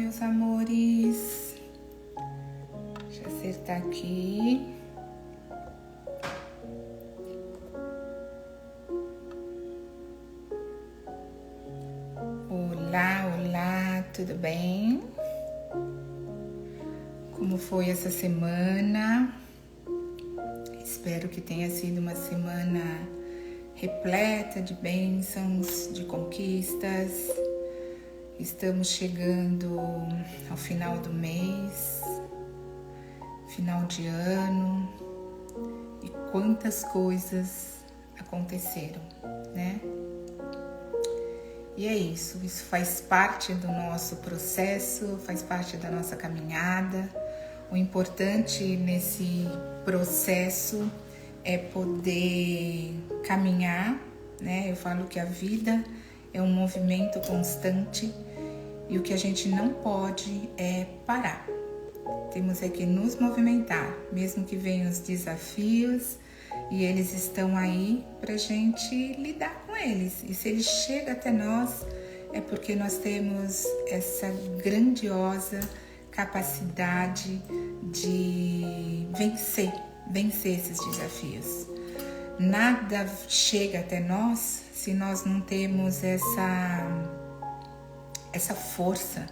meus amores. Deixa eu acertar aqui. Olá, tudo bem? Como foi essa semana? Espero que tenha sido uma semana repleta de bênçãos, de conquistas. Estamos chegando ao final do mês, final de ano, e quantas coisas aconteceram, né? E é isso faz parte do nosso processo, faz parte da nossa caminhada. O importante nesse processo é poder caminhar, né? Eu falo que a vida é um movimento constante e o que a gente não pode é parar. Temos que nos movimentar, mesmo que venham os desafios, e eles estão aí para a gente lidar com eles. E se eles chegam até nós, é porque nós temos essa grandiosa capacidade de vencer esses desafios. Nada chega até nós se nós não temos essa força,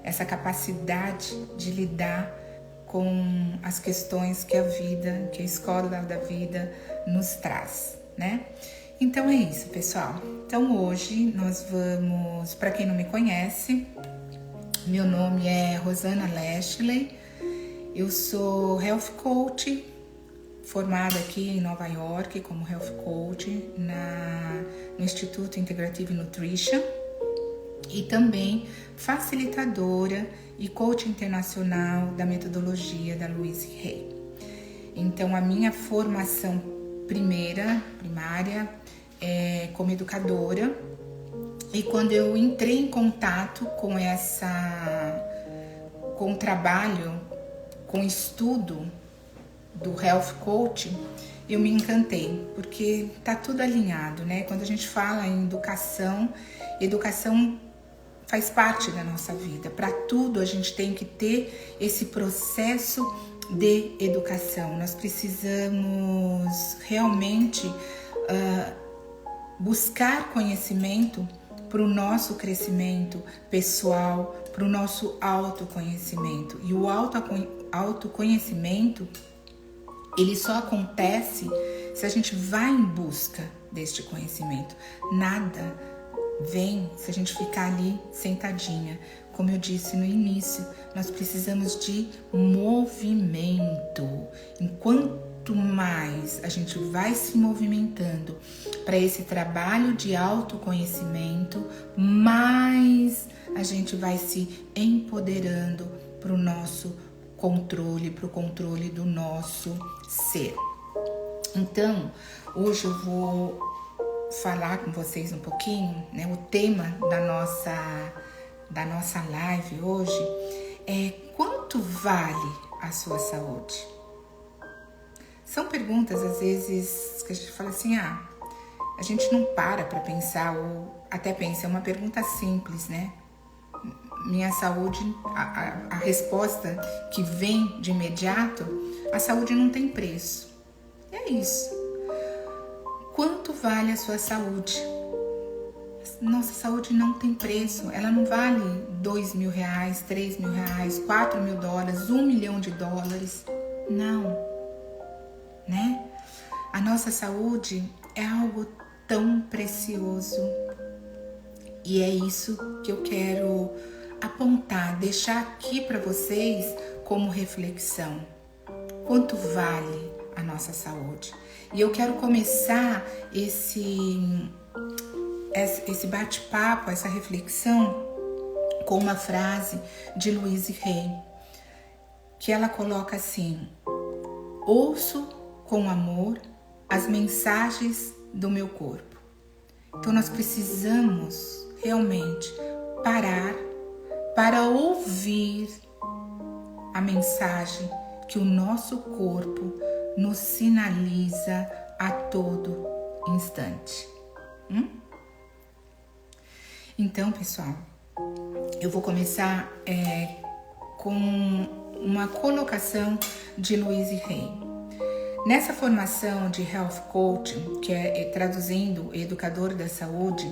essa capacidade de lidar com as questões que a vida, que a escola da vida nos traz, né? Então é isso, pessoal. Então hoje nós vamos, para quem não me conhece, meu nome é Rosana Lashley, eu sou Health Coach, formada aqui em Nova York como Health Coach no Instituto Integrative Nutrition e também facilitadora e coach internacional da metodologia da Louise Hay. Então a minha formação primária é como educadora, e quando eu entrei em contato com o trabalho, com o estudo do Health Coach, eu me encantei, porque tá tudo alinhado, né? Quando a gente fala em educação faz parte da nossa vida. Para tudo a gente tem que ter esse processo de educação. Nós precisamos realmente buscar conhecimento para o nosso crescimento pessoal, para o nosso autoconhecimento. E o autoconhecimento, ele só acontece se a gente vai em busca deste conhecimento. Nada vem se a gente ficar ali sentadinha. Como eu disse no início, nós precisamos de movimento. Enquanto mais a gente vai se movimentando para esse trabalho de autoconhecimento, mais a gente vai se empoderando para o nosso controle, para o controle do nosso ser. Então, hoje eu vou falar com vocês um pouquinho, né? O tema da nossa live hoje é: quanto vale a sua saúde? São perguntas, às vezes, que a gente fala assim, a gente não para pensar, ou até pensa, é uma pergunta simples, né? Minha saúde, a resposta que vem de imediato, a saúde não tem preço. E é isso. Quanto vale a sua saúde? Nossa saúde não tem preço. Ela não vale R$2.000, R$3.000, $4.000, $1 milhão. Não, né? A nossa saúde é algo tão precioso. E é isso que eu quero apontar, deixar aqui para vocês como reflexão. Quanto vale a nossa saúde? E eu quero começar esse bate-papo, essa reflexão, com uma frase de Louise Hay, que ela coloca assim: ouço com amor as mensagens do meu corpo. Então nós precisamos realmente parar para ouvir a mensagem que o nosso corpo nos sinaliza a todo instante. Então, pessoal, eu vou começar com uma colocação de Louise Hay. Nessa formação de Health Coaching, que traduzindo educador da saúde,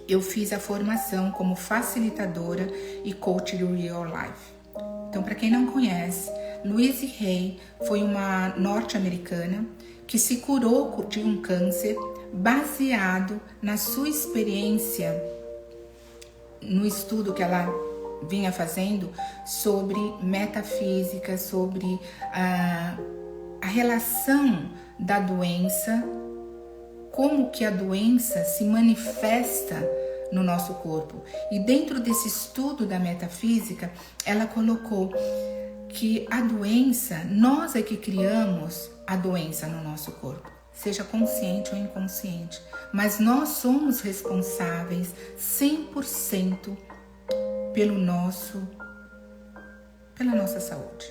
eu fiz a formação como facilitadora e coach do Real Life. Então, para quem não conhece, Louise Hay foi uma norte-americana que se curou de um câncer baseado na sua experiência no estudo que ela vinha fazendo sobre metafísica, sobre a relação da doença, como que a doença se manifesta no nosso corpo. E dentro desse estudo da metafísica, ela colocou que a doença, nós é que criamos a doença no nosso corpo, seja consciente ou inconsciente, mas nós somos responsáveis 100% pela nossa saúde,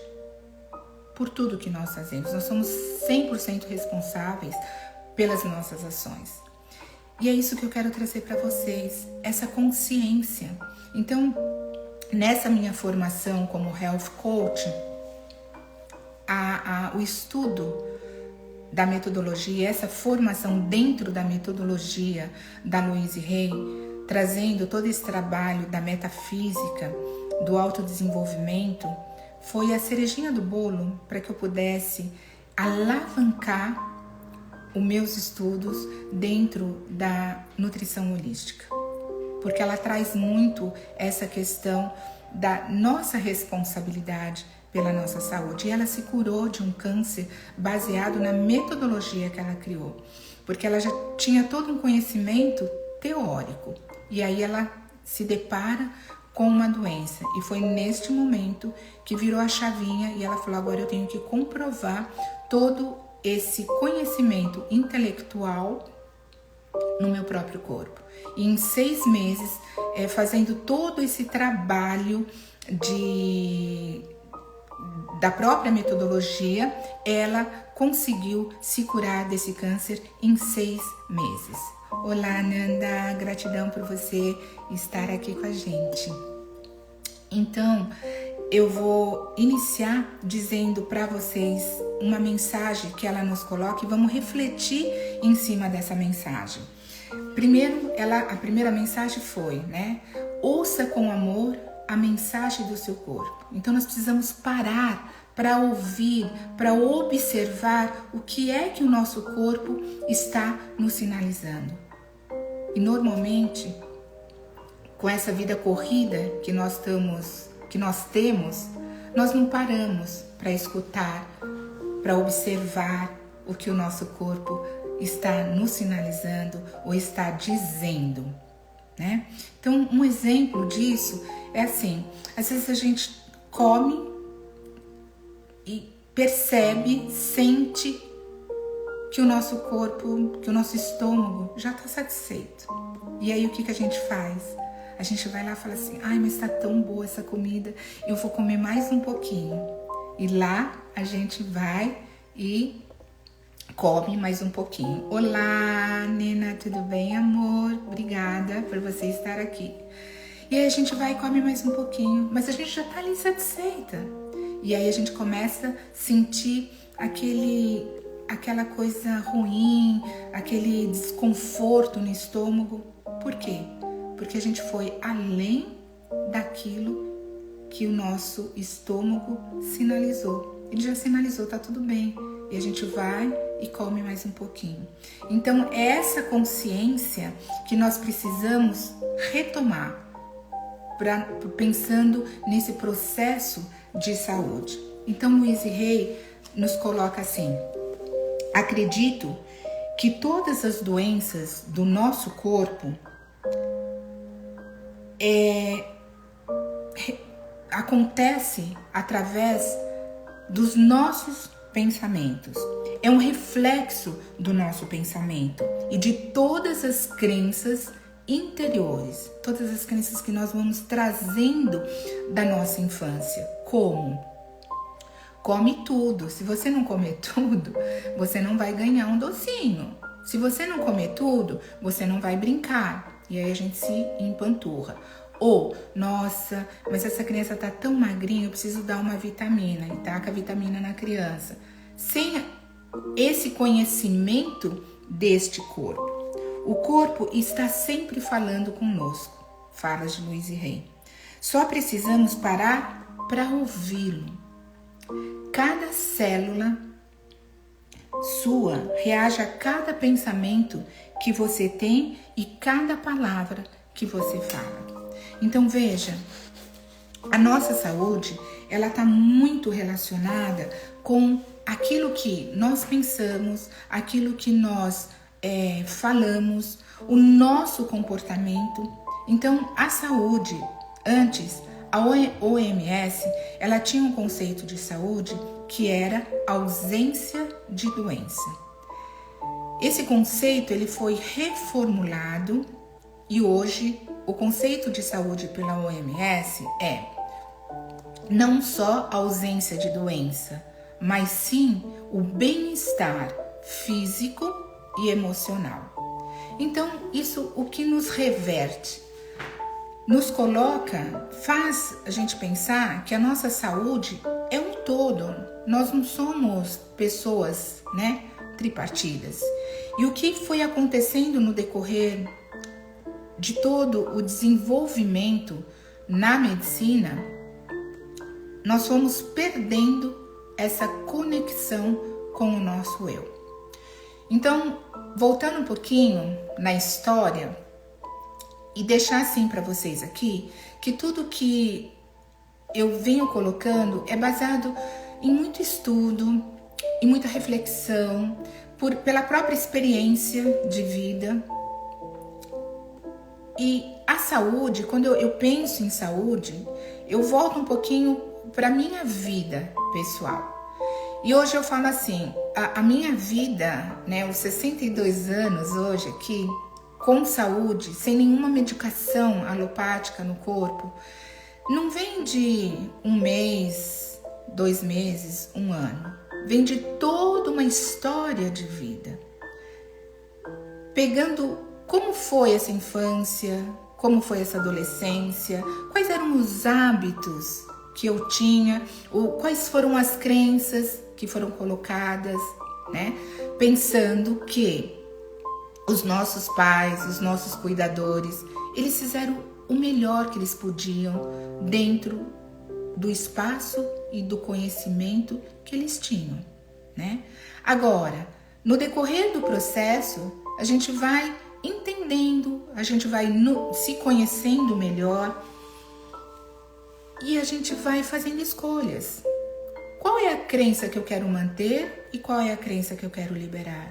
por tudo que nós fazemos. Nós somos 100% responsáveis pelas nossas ações. E é isso que eu quero trazer para vocês, essa consciência. Então, nessa minha formação como Health Coach, o estudo da metodologia, essa formação dentro da metodologia da Louise Hay, trazendo todo esse trabalho da metafísica, do autodesenvolvimento, foi a cerejinha do bolo para que eu pudesse alavancar os meus estudos dentro da nutrição holística. Porque ela traz muito essa questão da nossa responsabilidade pela nossa saúde. E ela se curou de um câncer baseado na metodologia que ela criou. Porque ela já tinha todo um conhecimento teórico. E aí ela se depara com uma doença. E foi neste momento que virou a chavinha e ela falou: agora eu tenho que comprovar todo esse conhecimento intelectual no meu próprio corpo. E em 6 meses, fazendo todo esse trabalho da própria metodologia, ela conseguiu se curar desse câncer em 6 meses. Olá, Nanda, gratidão por você estar aqui com a gente. Então, eu vou iniciar dizendo para vocês uma mensagem que ela nos coloca e vamos refletir em cima dessa mensagem. Primeiro, a primeira mensagem foi, ouça com amor a mensagem do seu corpo. Então, nós precisamos parar para ouvir, para observar o que é que o nosso corpo está nos sinalizando. E normalmente, com essa vida corrida que nós temos, nós não paramos para escutar, para observar o que o nosso corpo está nos sinalizando ou está dizendo, né? Então, um exemplo disso é assim: às vezes a gente come e percebe, sente que o nosso corpo, que o nosso estômago já está satisfeito. E aí o que a gente faz? A gente vai lá e fala assim: ai, mas está tão boa essa comida, eu vou comer mais um pouquinho. E lá a gente vai e come mais um pouquinho. Olá, Nena, tudo bem, amor? Obrigada por você estar aqui. E aí a gente vai e come mais um pouquinho, mas a gente já está ali satisfeita. E aí a gente começa a sentir aquela coisa ruim, aquele desconforto no estômago. Por quê? Porque a gente foi além daquilo que o nosso estômago sinalizou. Ele já sinalizou, tá tudo bem. E a gente vai e come mais um pouquinho. Então, é essa consciência que nós precisamos retomar, pensando nesse processo de saúde. Então, Louise Hay nos coloca assim: acredito que todas as doenças do nosso corpo acontece através dos nossos pensamentos. É um reflexo do nosso pensamento e de todas as crenças interiores, todas as crenças que nós vamos trazendo da nossa infância. Como? Come tudo. Se você não comer tudo, você não vai ganhar um docinho. Se você não comer tudo, você não vai brincar. E aí a gente se empanturra. Ou, nossa, mas essa criança tá tão magrinha, eu preciso dar uma vitamina, e taca a vitamina na criança. Sem esse conhecimento deste corpo. O corpo está sempre falando conosco. Falas de Luiz Rey. Só precisamos parar para ouvi-lo. Cada célula sua reage a cada pensamento que você tem e cada palavra que você fala. Então veja, a nossa saúde, ela está muito relacionada com aquilo que nós pensamos, aquilo que nós falamos, o nosso comportamento. Então a saúde, antes, a OMS, ela tinha um conceito de saúde que era ausência de doença. Esse conceito ele foi reformulado e hoje o conceito de saúde pela OMS é não só a ausência de doença, mas sim o bem-estar físico e emocional. Então, isso o que nos reverte? Nos coloca, faz a gente pensar que a nossa saúde é um todo. Nós não somos pessoas, tripartidas. E o que foi acontecendo no decorrer de todo o desenvolvimento na medicina, nós fomos perdendo essa conexão com o nosso eu. Então, voltando um pouquinho na história e deixar assim para vocês aqui, que tudo que eu venho colocando é baseado em muito estudo, em muita reflexão, pela própria experiência de vida. E a saúde, quando eu penso em saúde, eu volto um pouquinho para minha vida pessoal. E hoje eu falo assim, a minha vida, os 62 anos hoje aqui, com saúde, sem nenhuma medicação alopática no corpo, não vem de um mês, 2 meses, 1 ano. Vem de toda uma história de vida. Pegando como foi essa infância, como foi essa adolescência, quais eram os hábitos que eu tinha, quais foram as crenças que foram colocadas, pensando que os nossos pais, os nossos cuidadores, eles fizeram o melhor que eles podiam dentro do espaço e do conhecimento que eles tinham, Agora, no decorrer do processo, a gente vai entendendo, a gente vai se conhecendo melhor e a gente vai fazendo escolhas. Qual é a crença que eu quero manter e qual é a crença que eu quero liberar?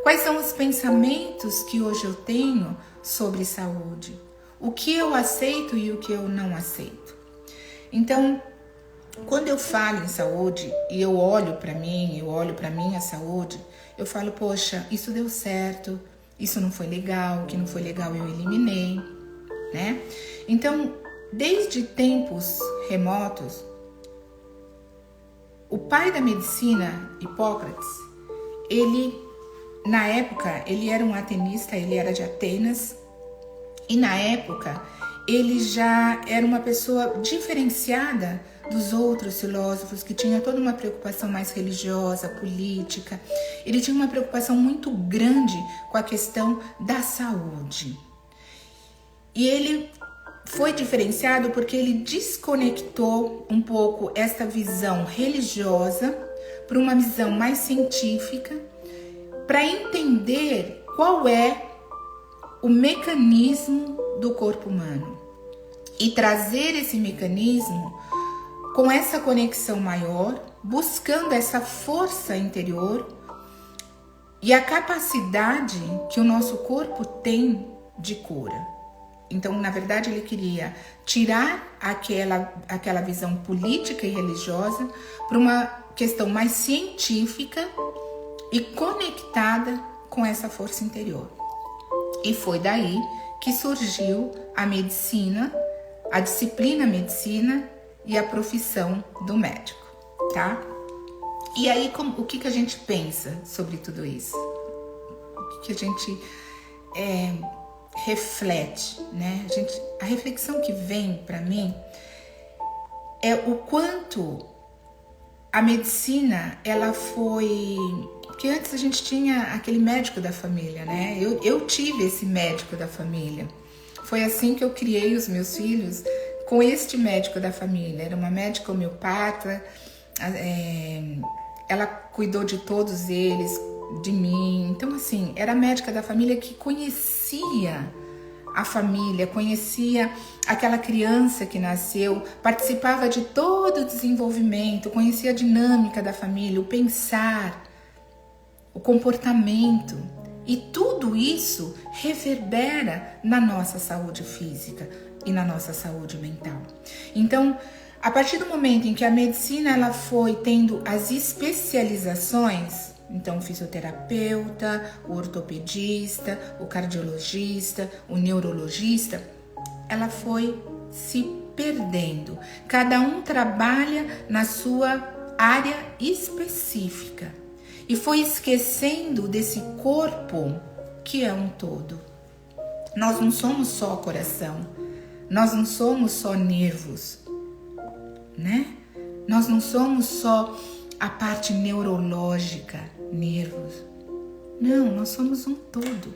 Quais são os pensamentos que hoje eu tenho sobre saúde? O que eu aceito e o que eu não aceito? Então, quando eu falo em saúde e eu olho para mim, eu olho para minha saúde, eu falo, poxa, isso deu certo, isso não foi legal, o que não foi legal eu eliminei, Então, desde tempos remotos, o pai da medicina, Hipócrates, na época, ele era um atenista, ele era de Atenas, e na época, ele já era uma pessoa diferenciada dos outros filósofos, que tinha toda uma preocupação mais religiosa, política. Ele tinha uma preocupação muito grande com a questão da saúde. E ele foi diferenciado porque ele desconectou um pouco essa visão religiosa para uma visão mais científica, para entender qual é o mecanismo do corpo humano e trazer esse mecanismo com essa conexão maior, buscando essa força interior e a capacidade que o nosso corpo tem de cura. Então, na verdade, ele queria tirar aquela visão política e religiosa para uma questão mais científica e conectada com essa força interior. E foi daí que surgiu a medicina, a disciplina medicina e a profissão do médico, tá? E aí, o que a gente pensa sobre tudo isso? O que a gente reflete, né? A reflexão que vem para mim é o quanto a medicina, ela foi... Porque antes a gente tinha aquele médico da família, né? Eu tive esse médico da família. Foi assim que eu criei os meus filhos, com este médico da família. Era uma médica homeopata, ela cuidou de todos eles, de mim. Então, assim, era a médica da família que conhecia a família, conhecia aquela criança que nasceu, participava de todo o desenvolvimento, conhecia a dinâmica da família, o pensar, o comportamento. E tudo isso reverbera na nossa saúde física e na nossa saúde mental. Então, a partir do momento em que a medicina ela foi tendo as especializações, então o fisioterapeuta, o ortopedista, o cardiologista, o neurologista, ela foi se perdendo. Cada um trabalha na sua área específica e foi esquecendo desse corpo que é um todo. Nós não somos só coração, nós não somos só nervos, né? Nós não somos só a parte neurológica, nervos. Não, nós somos um todo.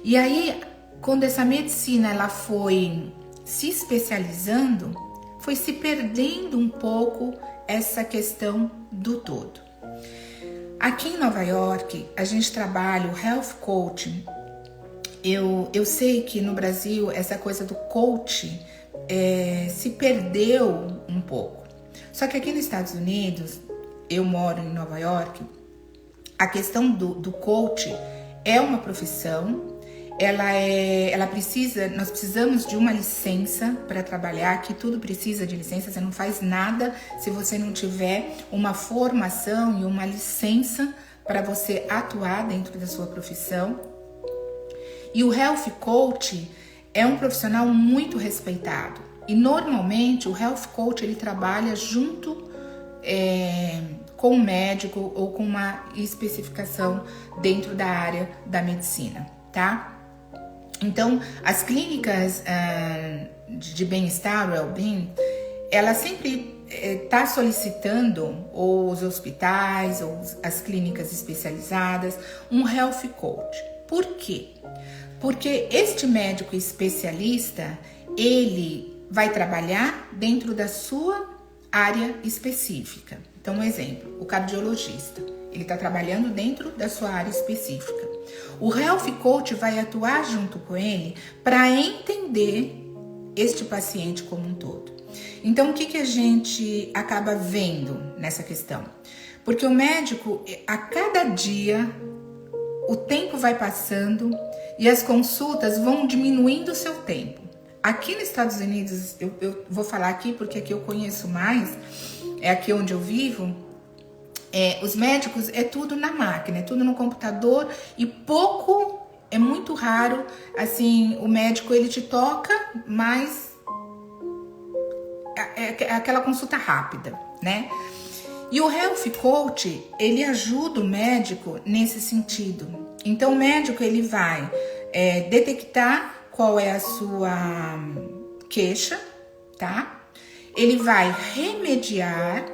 E aí, quando essa medicina ela foi se especializando, foi se perdendo um pouco essa questão do todo. Aqui em Nova York, a gente trabalha o Health Coaching. Eu sei que no Brasil essa coisa do coaching se perdeu um pouco. Só que aqui nos Estados Unidos, eu moro em Nova York, a questão do coaching é uma profissão. Nós precisamos de uma licença para trabalhar. Aqui tudo precisa de licença, você não faz nada se você não tiver uma formação e uma licença para você atuar dentro da sua profissão. E o Health Coach é um profissional muito respeitado. E normalmente o Health Coach ele trabalha junto com um médico ou com uma especificação dentro da área da medicina, tá? Então, as clínicas de bem-estar, well-being, ela sempre está solicitando, ou os hospitais, ou as clínicas especializadas, um Health Coach. Por quê? Porque este médico especialista, ele vai trabalhar dentro da sua área específica. Então, um exemplo, o cardiologista, ele está trabalhando dentro da sua área específica. O Health Coach vai atuar junto com ele para entender este paciente como um todo. Então, o que a gente acaba vendo nessa questão? Porque o médico, a cada dia, o tempo vai passando e as consultas vão diminuindo o seu tempo. Aqui nos Estados Unidos, eu vou falar aqui porque aqui eu conheço mais, é aqui onde eu vivo, os médicos é tudo na máquina, é tudo no computador e pouco, é muito raro, assim, o médico ele te toca, mas é aquela consulta rápida, né? E o Health Coach, ele ajuda o médico nesse sentido. Então o médico ele vai detectar qual é a sua queixa, tá? Ele vai remediar,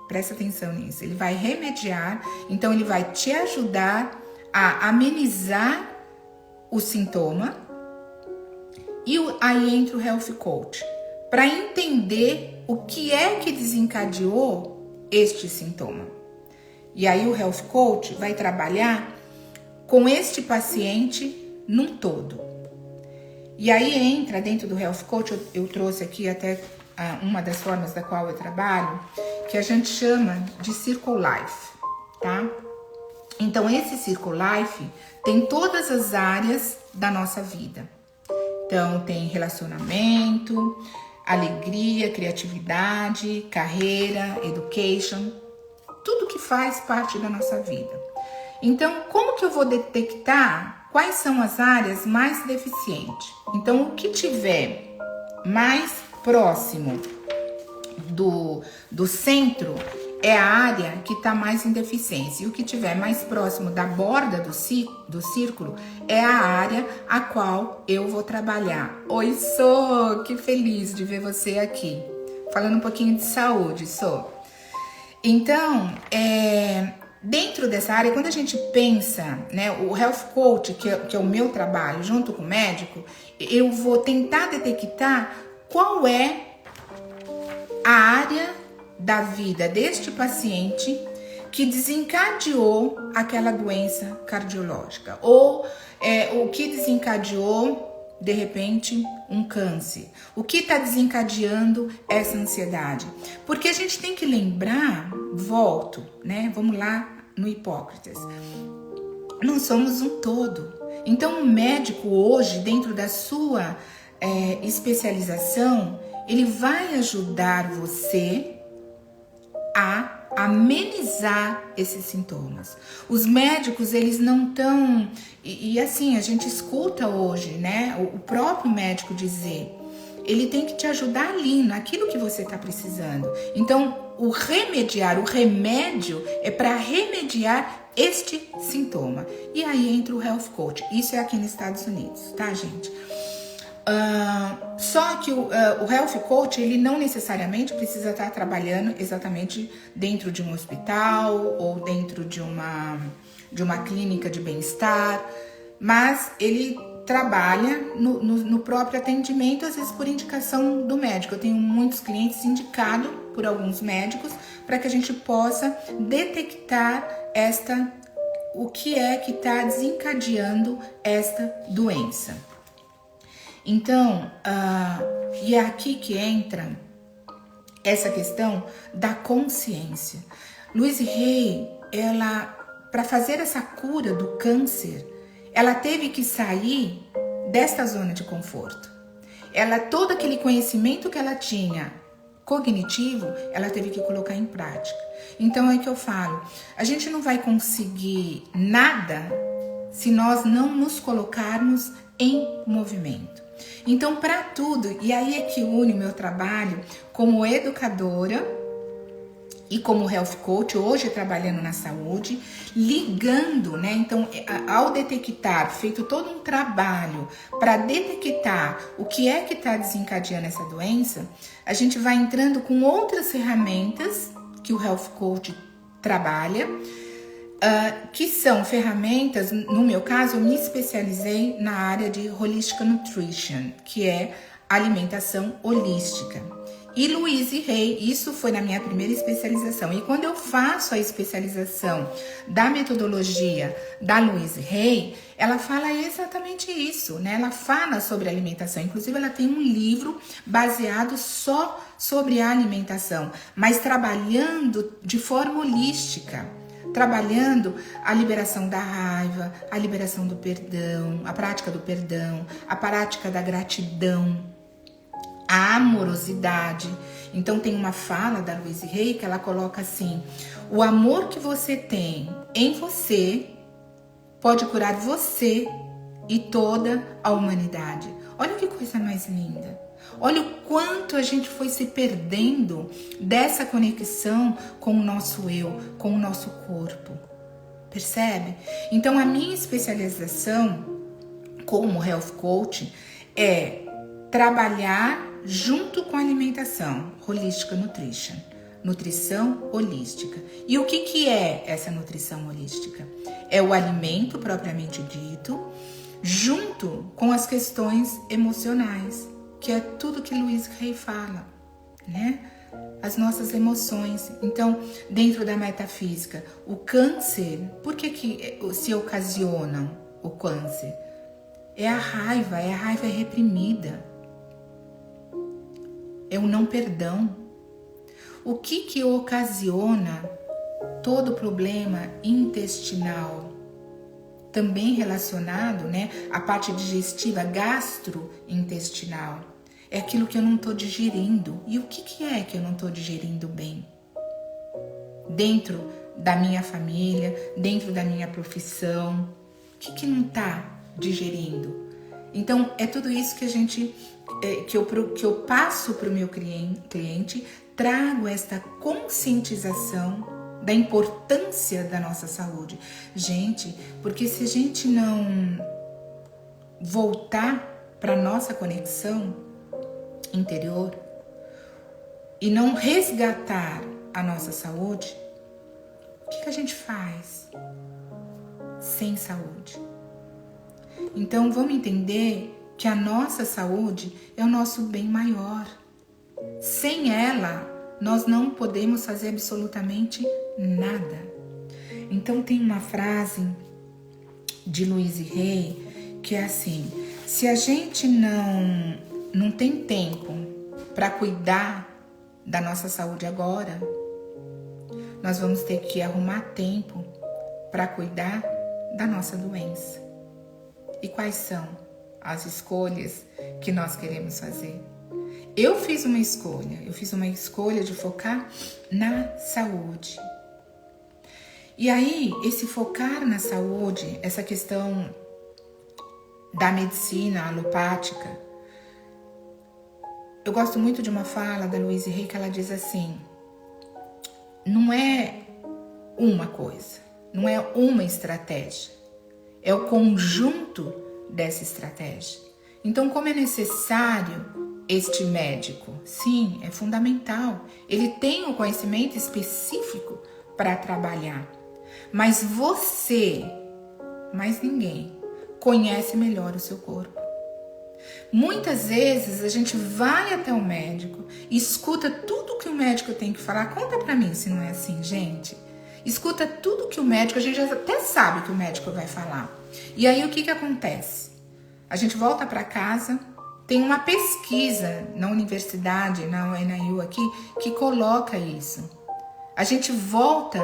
presta atenção nisso, ele vai remediar, então ele vai te ajudar a amenizar o sintoma. E aí entra o Health Coach, para entender o que é que desencadeou este sintoma. E aí o Health Coach vai trabalhar com este paciente num todo. E aí entra dentro do Health Coach, eu trouxe aqui até uma das formas da qual eu trabalho, que a gente chama de Circle Life, tá? Então esse Circle Life tem todas as áreas da nossa vida. Então tem relacionamento, alegria, criatividade, carreira, education, tudo que faz parte da nossa vida. Então, como que eu vou detectar quais são as áreas mais deficientes? Então, o que tiver mais próximo do centro, é a área que está mais em deficiência. E o que estiver mais próximo da borda do círculo é a área a qual eu vou trabalhar. Oi, Sô, que feliz de ver você aqui. Falando um pouquinho de saúde, Sô. Então, dentro dessa área, quando a gente pensa, né, o Health Coach, que é o meu trabalho, junto com o médico, eu vou tentar detectar qual é a área da vida deste paciente que desencadeou aquela doença cardiológica, ou o que desencadeou, de repente, um câncer. O que está desencadeando essa ansiedade? Porque a gente tem que lembrar, volto, né? Vamos lá no Hipócrates. Nós somos um todo. Então, o médico hoje, dentro da sua especialização, ele vai ajudar você a amenizar esses sintomas. Os médicos, eles não estão... E assim, a gente escuta hoje, né? O próprio médico dizer, ele tem que te ajudar ali, naquilo que você está precisando. Então, o remédio é para remediar este sintoma. E aí entra o Health Coach. Isso é aqui nos Estados Unidos, tá, gente? Só que o Health Coach, ele não necessariamente precisa estar trabalhando exatamente dentro de um hospital ou dentro de uma clínica de bem-estar, mas ele trabalha no próprio atendimento, às vezes por indicação do médico. Eu tenho muitos clientes indicados por alguns médicos para que a gente possa detectar o que é que está desencadeando esta doença. Então, e é aqui que entra essa questão da consciência. Louise Hay, ela, para fazer essa cura do câncer, ela teve que sair desta zona de conforto. Todo aquele conhecimento que ela tinha cognitivo, ela teve que colocar em prática. Então é que eu falo, a gente não vai conseguir nada se nós não nos colocarmos em movimento. Então, para tudo, e aí é que une o meu trabalho como educadora e como Health Coach, hoje trabalhando na saúde, ligando, né? Então, ao detectar, feito todo um trabalho para detectar o que é que está desencadeando essa doença, a gente vai entrando com outras ferramentas que o Health Coach trabalha, que são ferramentas, no meu caso, eu me especializei na área de Holistic Nutrition, que é alimentação holística. E Louise Hay, isso foi na minha primeira especialização. E quando eu faço a especialização da metodologia da Louise Hay, ela fala exatamente isso, né? Ela fala sobre alimentação. Inclusive, ela tem um livro baseado só sobre a alimentação, mas trabalhando de forma holística. Trabalhando a liberação da raiva, a liberação do perdão, a prática do perdão, a prática da gratidão, a amorosidade. Então tem uma fala da Louise Hay que ela coloca assim: o amor que você tem em você pode curar você e toda a humanidade. Olha que coisa mais linda. Olha o quanto a gente foi se perdendo dessa conexão com o nosso eu, com o nosso corpo. Percebe? Então, a minha especialização como Health Coach é trabalhar junto com a alimentação, Holistic Nutrition, nutrição holística. E o que é essa nutrição holística? É o alimento propriamente dito, junto com as questões emocionais, que é tudo que Louise Hay fala, né? As nossas emoções. Então, dentro da metafísica, o câncer, por que se ocasiona o câncer? É a raiva reprimida. É o não perdão. O que ocasiona todo problema intestinal? Também relacionado, né, à parte digestiva, gastrointestinal. É aquilo que eu não estou digerindo. E o que é que eu não estou digerindo bem? Dentro da minha família, dentro da minha profissão, o que não está digerindo? Então, é tudo isso que a gente, que eu passo para o meu cliente trago esta conscientização da importância da nossa saúde. Gente, porque se a gente não voltar para nossa conexão interior e não resgatar a nossa saúde, o que a gente faz sem saúde? Então vamos entender que a nossa saúde é o nosso bem maior. Sem ela, nós não podemos fazer absolutamente nada. Então tem uma frase de Louise Hay que é assim: se a gente não tem tempo para cuidar da nossa saúde agora, nós vamos ter que arrumar tempo para cuidar da nossa doença. E quais são as escolhas que nós queremos fazer? Eu fiz uma escolha de focar na saúde. E aí, esse focar na saúde, essa questão da medicina alopática, eu gosto muito de uma fala da Louise Hay que ela diz assim: não é uma coisa, não é uma estratégia, é o conjunto dessa estratégia. Então, como é necessário este médico? Sim, é fundamental. Ele tem um conhecimento específico para trabalhar. Mas você, mais ninguém, conhece melhor o seu corpo. Muitas vezes a gente vai até o médico, escuta tudo que o médico tem que falar. Conta pra mim se não é assim, gente. Escuta tudo que o médico, a gente já até sabe que o médico vai falar. E aí o que acontece? A gente volta para casa, tem uma pesquisa na universidade, na NIU aqui, que coloca isso. A gente volta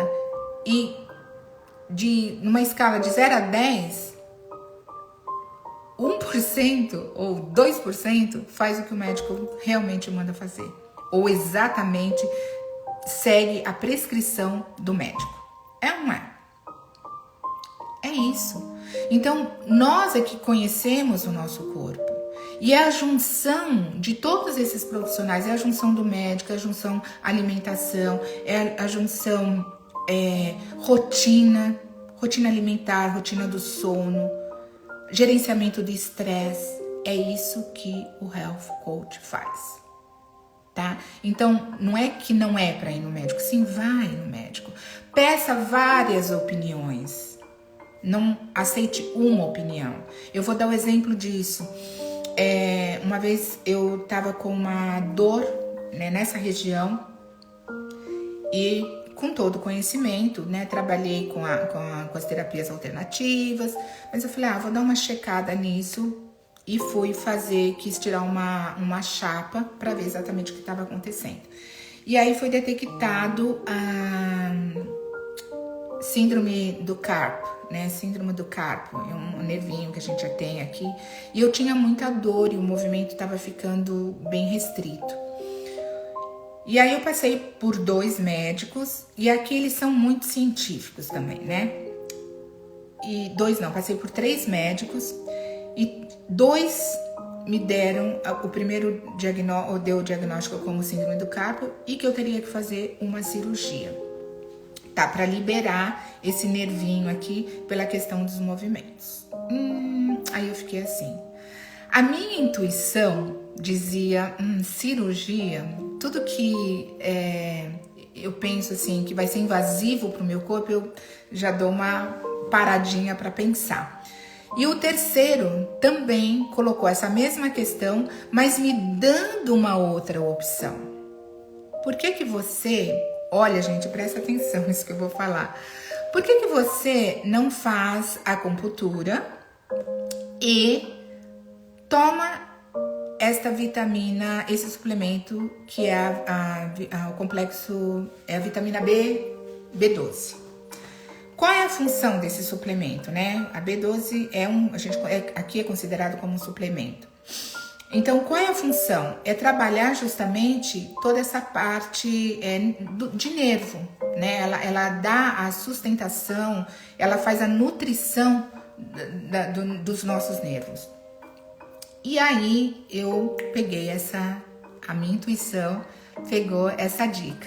e numa escala de 0 a 10, 1% ou 2% faz o que o médico realmente manda fazer. Ou exatamente segue a prescrição do médico. É ou não é? É isso. Então, nós é que conhecemos o nosso corpo. E é a junção de todos esses profissionais, é a junção do médico, é a junção alimentação, é a junção rotina alimentar, rotina do sono, gerenciamento do estresse. É isso que o Health Coach faz. Tá? Então, não é que não é para ir no médico, sim, vai no médico. Peça várias opiniões. Não aceite uma opinião. Eu vou dar o exemplo disso. Uma vez eu estava com uma dor, né, nessa região e com todo o conhecimento, né, trabalhei com as terapias alternativas, mas eu falei, vou dar uma checada nisso. E fui quis tirar uma chapa para ver exatamente o que estava acontecendo. E aí foi detectado a síndrome do carpo, né? Síndrome do carpo, é um nervinho que a gente já tem aqui. E eu tinha muita dor e o movimento estava ficando bem restrito. E aí eu passei por 2 médicos, e aqui eles são muito científicos também, né? Passei por 3 médicos. E 2 me deram, o primeiro deu o diagnóstico como síndrome do carpo e que eu teria que fazer uma cirurgia, tá? Para liberar esse nervinho aqui pela questão dos movimentos. Aí eu fiquei assim. A minha intuição dizia, cirurgia, tudo que eu penso assim, que vai ser invasivo para o meu corpo, eu já dou uma paradinha para pensar. E o terceiro também colocou essa mesma questão, mas me dando uma outra opção. Por que você... Olha, gente, presta atenção nisso que eu vou falar. Por que você não faz a acupuntura e toma esta vitamina, esse suplemento que é o complexo, é a vitamina B12. Qual é a função desse suplemento, né? A B12 aqui é considerado como um suplemento. Então, qual é a função? É trabalhar justamente toda essa parte de nervo, né? Ela dá a sustentação, ela faz a nutrição dos nossos nervos. E aí eu peguei a minha intuição pegou essa dica.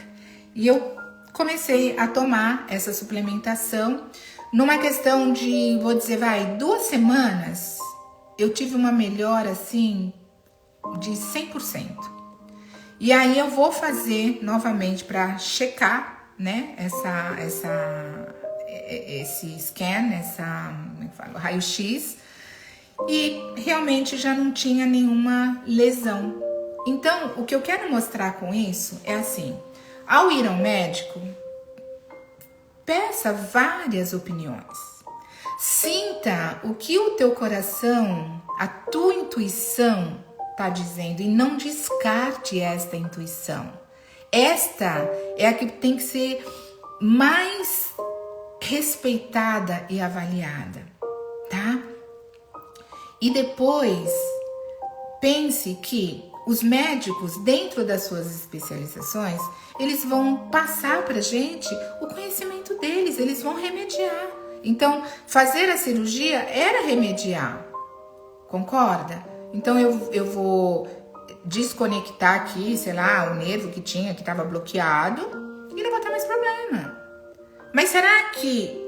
E eu comecei a tomar essa suplementação numa questão de, vou dizer, 2 semanas, eu tive uma melhora assim de 100%. E aí eu vou fazer novamente para checar, né, esse scan, raio-x, e realmente já não tinha nenhuma lesão. Então, o que eu quero mostrar com isso é assim, ao ir ao médico, peça várias opiniões. Sinta o que o teu coração, a tua intuição está dizendo e não descarte esta intuição. Esta é a que tem que ser mais respeitada e avaliada, tá? E depois, pense que os médicos, dentro das suas especializações, eles vão passar pra gente o conhecimento deles, eles vão remediar. Então, fazer a cirurgia era remediar, concorda? Então, eu vou desconectar aqui, sei lá, o nervo que tinha, que estava bloqueado, e não vou ter mais problema. Mas será que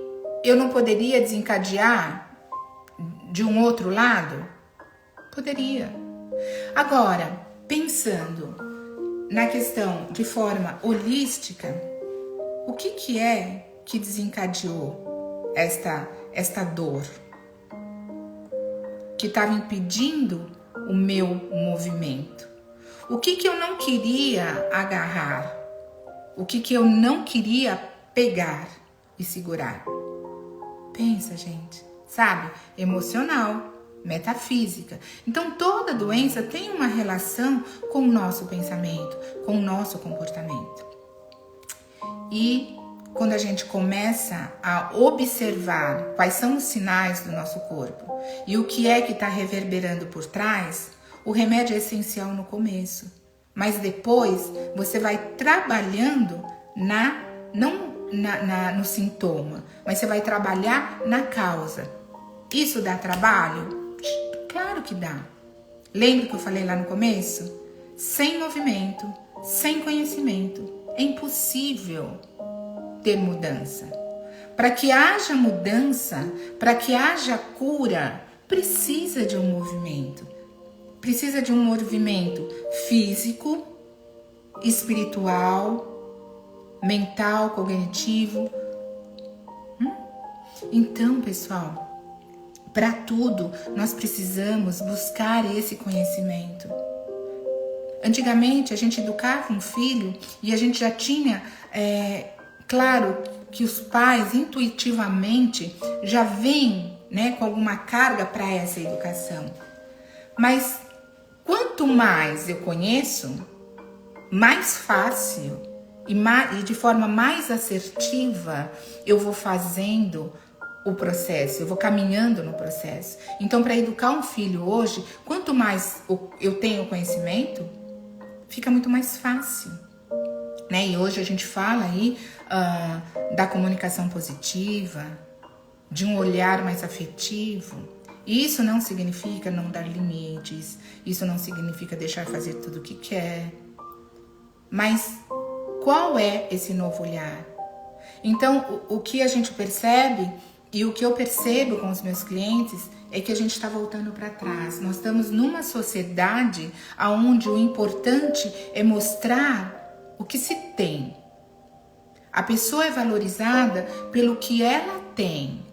eu não poderia desencadear de um outro lado? Poderia. Agora, pensando na questão de forma holística, o que é que desencadeou esta dor? Que estava impedindo o meu movimento? O que eu não queria agarrar? O que eu não queria pegar e segurar? Pensa, gente, sabe? Emocional, metafísica. Então, toda doença tem uma relação com o nosso pensamento, com o nosso comportamento. E quando a gente começa a observar quais são os sinais do nosso corpo e o que é que está reverberando por trás, o remédio é essencial no começo. Mas depois você vai trabalhando não no sintoma, mas você vai trabalhar na causa. Isso dá trabalho? Claro que dá. Lembra que eu falei lá no começo? Sem movimento, sem conhecimento, é impossível ter mudança. Para que haja mudança, para que haja cura, precisa de um movimento. Precisa de um movimento físico, espiritual, mental, cognitivo. Então, pessoal, para tudo nós precisamos buscar esse conhecimento. Antigamente a gente educava um filho e a gente já tinha, claro que os pais intuitivamente já vêm, né, com alguma carga para essa educação. Mas quanto mais eu conheço, mais fácil e de forma mais assertiva eu vou fazendo o processo, eu vou caminhando no processo. Então, para educar um filho hoje, quanto mais eu tenho conhecimento, fica muito mais fácil, né? E hoje a gente fala aí da comunicação positiva, de um olhar mais afetivo. Isso não significa não dar limites, isso não significa deixar fazer tudo o que quer. Mas qual é esse novo olhar? Então, o que a gente percebe e o que eu percebo com os meus clientes é que a gente está voltando para trás. Nós estamos numa sociedade onde o importante é mostrar o que se tem. A pessoa é valorizada pelo que ela tem.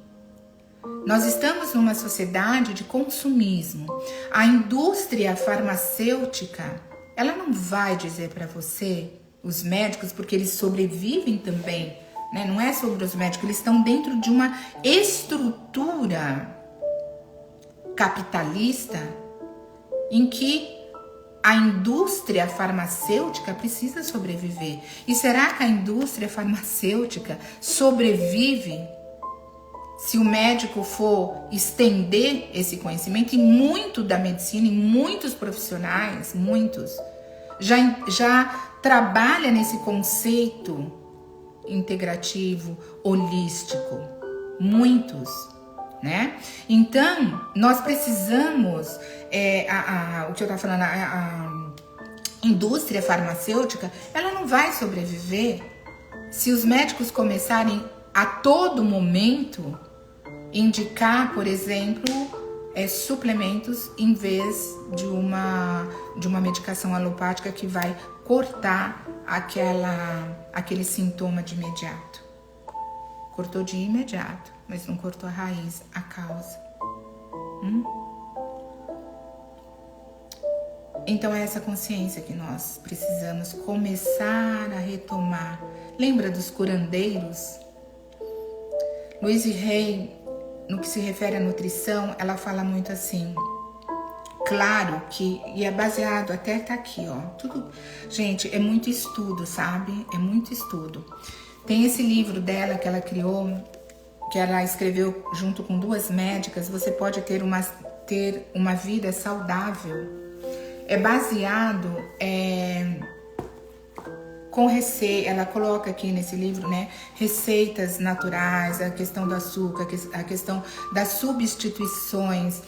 Nós estamos numa sociedade de consumismo. A indústria farmacêutica, ela não vai dizer para você, os médicos, porque eles sobrevivem também, né? Não é sobre os médicos, eles estão dentro de uma estrutura capitalista em que a indústria farmacêutica precisa sobreviver. E será que a indústria farmacêutica sobrevive se o médico for estender esse conhecimento? E muito da medicina, e muitos profissionais, já trabalha nesse conceito integrativo, holístico. Muitos, né? Então, nós precisamos, o que eu estava falando, indústria farmacêutica, ela não vai sobreviver se os médicos começarem a todo momento indicar, por exemplo, suplementos em vez de uma medicação alopática que vai cortar aquele sintoma de imediato. Cortou de imediato, mas não cortou a raiz, a causa. Então é essa consciência que nós precisamos começar a retomar. Lembra dos curandeiros? Louise Hay, no que se refere à nutrição, ela fala muito assim, claro que, e é baseado, até tá aqui, ó, tudo, gente, é muito estudo, sabe? É muito estudo. Tem esse livro dela que ela criou, que ela escreveu junto com 2 médicas, Você Pode Ter uma Vida Saudável. É baseado com receita, ela coloca aqui nesse livro, né, receitas naturais, a questão do açúcar, a questão das substituições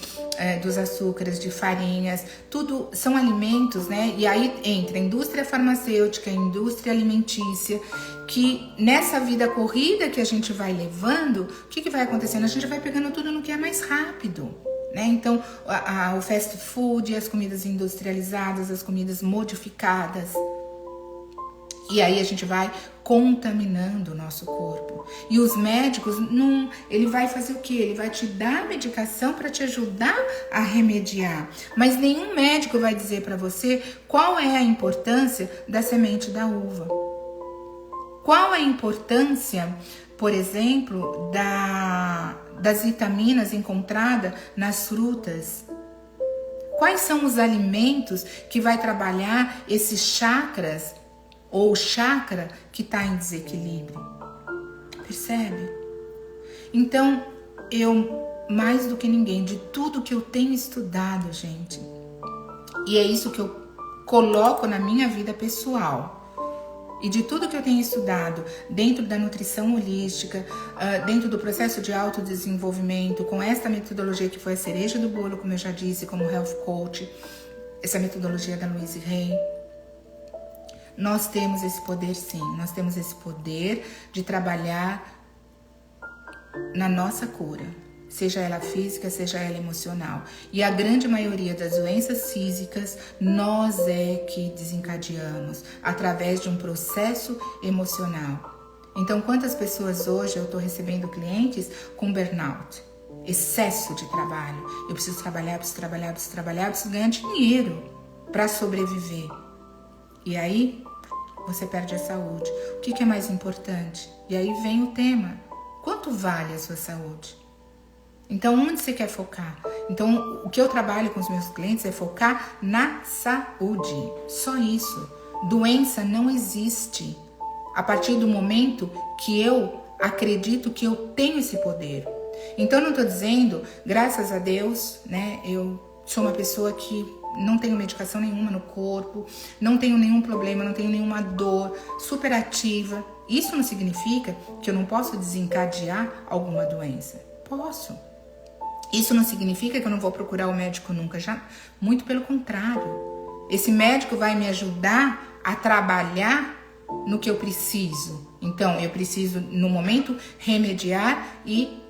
dos açúcares, de farinhas, tudo são alimentos, né, e aí entra a indústria farmacêutica, a indústria alimentícia, que nessa vida corrida que a gente vai levando, o que vai acontecendo? A gente vai pegando tudo no que é mais rápido. Né? Então, o fast food, as comidas industrializadas, as comidas modificadas. E aí a gente vai contaminando o nosso corpo. E os médicos, ele vai fazer o quê? Ele vai te dar medicação para te ajudar a remediar. Mas nenhum médico vai dizer para você qual é a importância da semente da uva. Qual a importância, por exemplo, das vitaminas encontradas nas frutas? Quais são os alimentos que vai trabalhar esses chakras ou chakra que está em desequilíbrio? Percebe? Então, eu, mais do que ninguém, de tudo que eu tenho estudado, gente, e é isso que eu coloco na minha vida pessoal, e de tudo que eu tenho estudado dentro da nutrição holística, dentro do processo de autodesenvolvimento, com esta metodologia que foi a cereja do bolo, como eu já disse, como Health Coach, essa metodologia da Louise Hay, nós temos esse poder sim, nós temos esse poder de trabalhar na nossa cura, seja ela física, seja ela emocional. E a grande maioria das doenças físicas, nós que desencadeamos através de um processo emocional. Então, quantas pessoas hoje eu estou recebendo clientes com burnout, excesso de trabalho. Eu preciso trabalhar, preciso ganhar dinheiro para sobreviver. E aí, você perde a saúde. O que é mais importante? E aí vem o tema. Quanto vale a sua saúde? Então, onde você quer focar? Então, o que eu trabalho com os meus clientes é focar na saúde. Só isso. Doença não existe. A partir do momento que eu acredito que eu tenho esse poder. Então, eu não estou dizendo, graças a Deus, né? Eu sou uma pessoa que não tenho medicação nenhuma no corpo, não tenho nenhum problema, não tenho nenhuma dor, super ativa. Isso não significa que eu não posso desencadear alguma doença. Posso. Isso não significa que eu não vou procurar o médico nunca, já, muito pelo contrário. Esse médico vai me ajudar a trabalhar no que eu preciso. Então, eu preciso, no momento, remediar e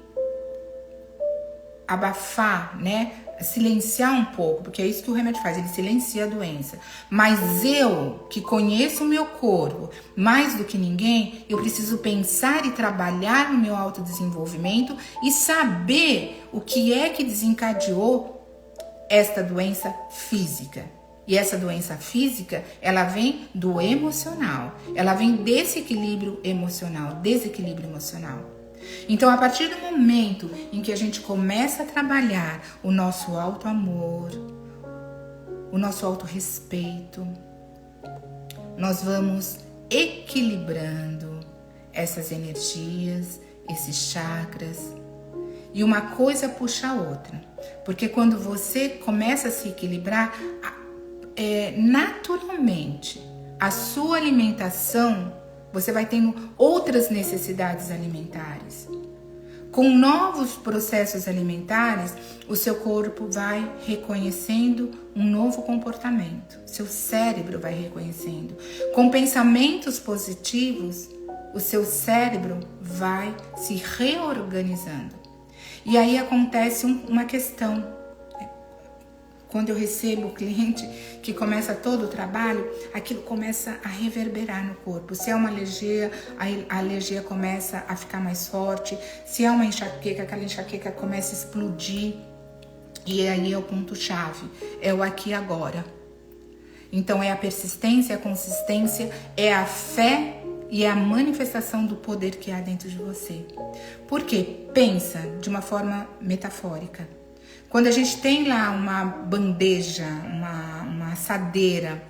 abafar, né? Silenciar um pouco, porque é isso que o remédio faz, ele silencia a doença. Mas eu, que conheço o meu corpo mais do que ninguém, eu preciso pensar e trabalhar no meu autodesenvolvimento e saber o que é que desencadeou esta doença física. E essa doença física, ela vem do emocional, ela vem desse equilíbrio emocional, desequilíbrio emocional. Então, a partir do momento em que a gente começa a trabalhar o nosso auto-amor, o nosso auto-respeito, nós vamos equilibrando essas energias, esses chakras, e uma coisa puxa a outra. Porque quando você começa a se equilibrar, naturalmente, a sua alimentação, você vai tendo outras necessidades alimentares. Com novos processos alimentares, o seu corpo vai reconhecendo um novo comportamento. Seu cérebro vai reconhecendo. Com pensamentos positivos, o seu cérebro vai se reorganizando. E aí acontece uma questão. Quando eu recebo o cliente que começa todo o trabalho, aquilo começa a reverberar no corpo. Se é uma alergia, a alergia começa a ficar mais forte. Se é uma enxaqueca, aquela enxaqueca começa a explodir. E aí é o ponto-chave, é o aqui e agora. Então é a persistência, a consistência, é a fé e é a manifestação do poder que há dentro de você. Por quê? Pensa de uma forma metafórica. Quando a gente tem lá uma bandeja, uma assadeira,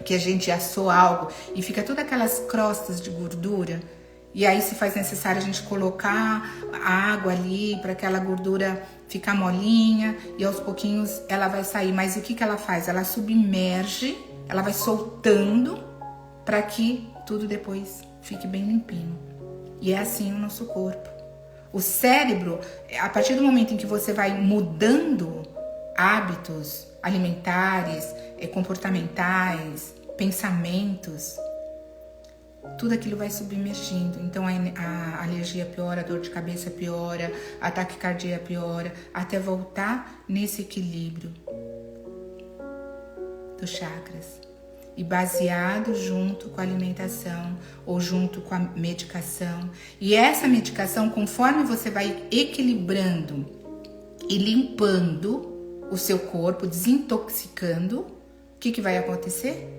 que a gente assou algo e fica todas aquelas crostas de gordura, e aí se faz necessário a gente colocar a água ali para aquela gordura ficar molinha e aos pouquinhos ela vai sair. Mas o que ela faz? Ela submerge, ela vai soltando para que tudo depois fique bem limpinho. E é assim o nosso corpo. O cérebro, a partir do momento em que você vai mudando hábitos alimentares, comportamentais, pensamentos, tudo aquilo vai submergindo. Então a alergia piora, a dor de cabeça piora, a taquicardia piora, até voltar nesse equilíbrio dos chakras. E baseado junto com a alimentação ou junto com a medicação. E essa medicação, conforme você vai equilibrando e limpando o seu corpo, desintoxicando, o que vai acontecer?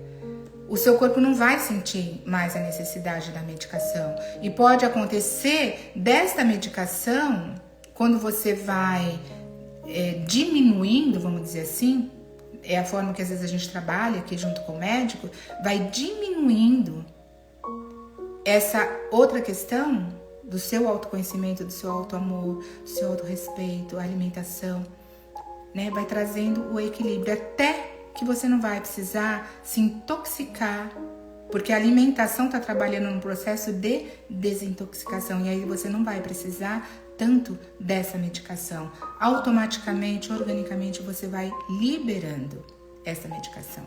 O seu corpo não vai sentir mais a necessidade da medicação. E pode acontecer desta medicação, quando você vai diminuindo, vamos dizer assim, é a forma que às vezes a gente trabalha aqui junto com o médico, vai diminuindo essa outra questão do seu autoconhecimento, do seu autoamor, do seu autorrespeito, a alimentação, né? Vai trazendo o equilíbrio até que você não vai precisar se intoxicar, porque a alimentação está trabalhando no processo de desintoxicação e aí você não vai precisar tanto dessa medicação. Automaticamente, organicamente, você vai liberando essa medicação.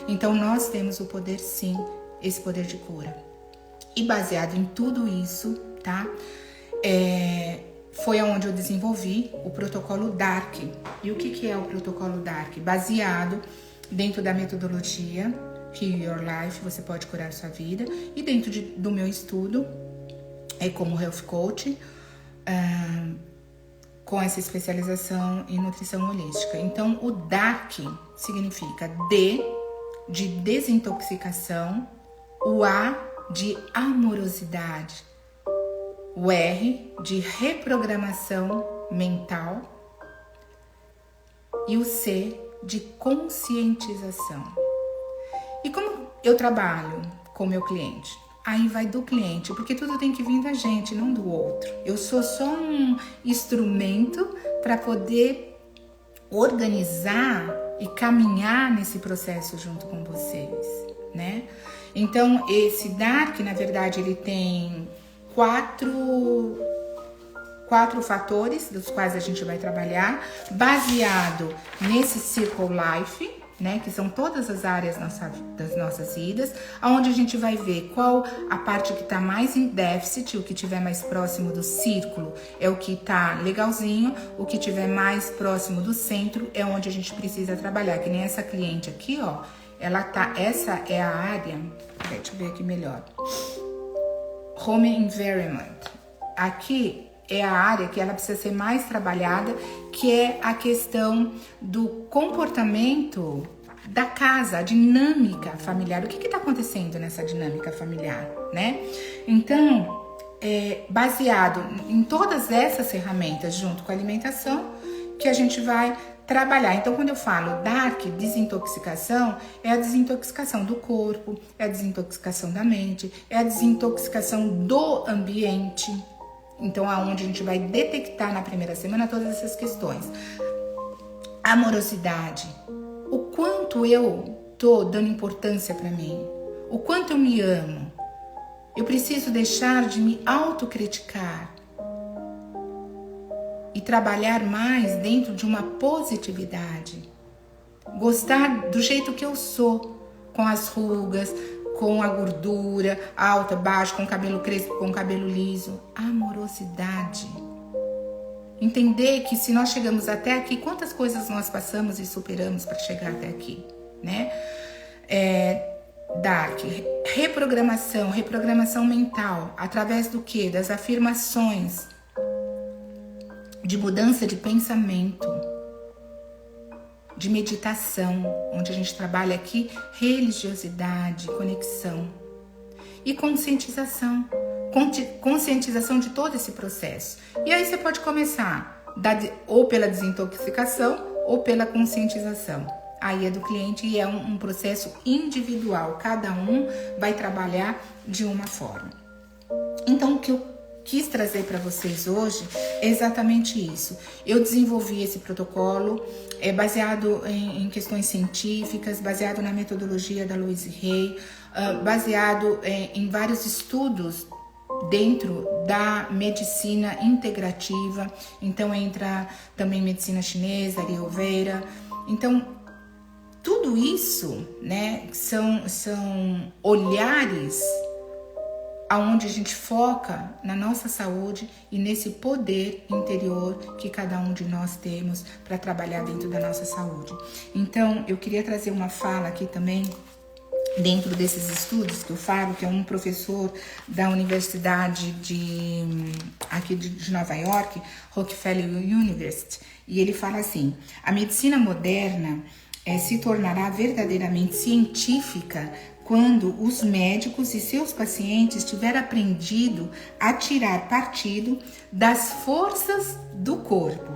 Então, nós temos o poder, sim, esse poder de cura. E baseado em tudo isso, tá? Foi onde eu desenvolvi o protocolo DARC. E o que é o protocolo DARC? Baseado dentro da metodologia Heal Your Life, você pode curar sua vida. E dentro do meu estudo, como Health Coach, com essa especialização em nutrição holística. Então, o DARC significa D de desintoxicação, o A de amorosidade, o R de reprogramação mental e o C de conscientização. E como eu trabalho com meu cliente? Aí vai do cliente, porque tudo tem que vir da gente, não do outro. Eu sou só um instrumento para poder organizar e caminhar nesse processo junto com vocês, né? Então, esse DARC, na verdade, ele tem quatro fatores dos quais a gente vai trabalhar, baseado nesse Circle Life, né, que são todas as áreas das nossas vidas, onde a gente vai ver qual a parte que está mais em déficit, o que estiver mais próximo do círculo é o que está legalzinho, o que estiver mais próximo do centro é onde a gente precisa trabalhar, que nem essa cliente aqui, ó, essa é a área, deixa eu ver aqui melhor, Home Environment, aqui é a área que ela precisa ser mais trabalhada, que é a questão do comportamento da casa, a dinâmica familiar. O que está acontecendo nessa dinâmica familiar, né? Então, baseado em todas essas ferramentas, junto com a alimentação, que a gente vai trabalhar. Então, quando eu falo DARC, desintoxicação, é a desintoxicação do corpo, é a desintoxicação da mente, é a desintoxicação do ambiente. Então, aonde a gente vai detectar na primeira semana todas essas questões. Amorosidade. O quanto eu tô dando importância para mim. O quanto eu me amo. Eu preciso deixar de me autocriticar. e trabalhar mais dentro de uma positividade. Gostar do jeito que eu sou, com as rugas, com a gordura alta, baixa, com cabelo crespo, com cabelo liso. Amorosidade. Entender que se nós chegamos até aqui, quantas coisas nós passamos e superamos para chegar até aqui, né? Dark, reprogramação mental, através do quê? Das afirmações, de mudança de pensamento, de meditação, onde a gente trabalha aqui religiosidade, conexão e conscientização de todo esse processo. E aí você pode começar ou pela desintoxicação ou pela conscientização. Aí é do cliente e é um processo individual, cada um vai trabalhar de uma forma. Então, o que eu quis trazer para vocês hoje é exatamente isso. Eu desenvolvi esse protocolo baseado em questões científicas, baseado na metodologia da Louise Hay, baseado em vários estudos dentro da medicina integrativa. Então entra também medicina chinesa, Ayurveda. Então tudo isso, né, são olhares aonde a gente foca na nossa saúde e nesse poder interior que cada um de nós temos para trabalhar dentro da nossa saúde. Então, eu queria trazer uma fala aqui também, dentro desses estudos que eu falo, que é um professor da Universidade aqui de Nova York, Rockefeller University, e ele fala assim: a medicina moderna se tornará verdadeiramente científica quando os médicos e seus pacientes tiverem aprendido a tirar partido das forças do corpo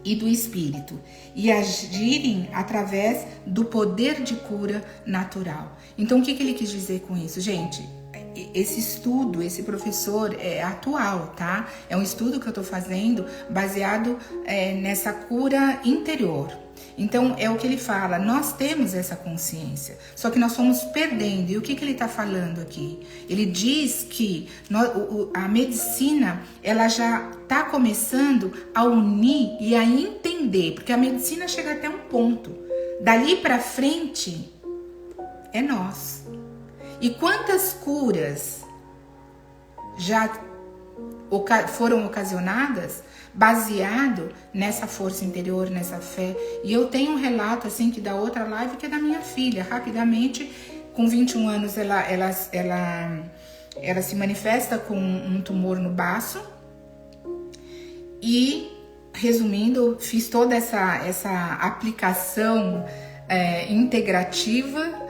e do espírito e agirem através do poder de cura natural. Então, o que ele quis dizer com isso? Gente, esse estudo, esse professor é atual, tá? É um estudo que eu tô fazendo baseado nessa cura interior. Então, é o que ele fala, nós temos essa consciência, só que nós fomos perdendo. E o que ele está falando aqui? Ele diz que a medicina, ela já está começando a unir e a entender, porque a medicina chega até um ponto. Dali para frente, é nós. E quantas curas já foram ocasionadas baseado nessa força interior, nessa fé. E eu tenho um relato assim que da outra live, que é da minha filha. Rapidamente, com 21 anos, ela se manifesta com um tumor no baço. E, resumindo, fiz toda essa aplicação integrativa,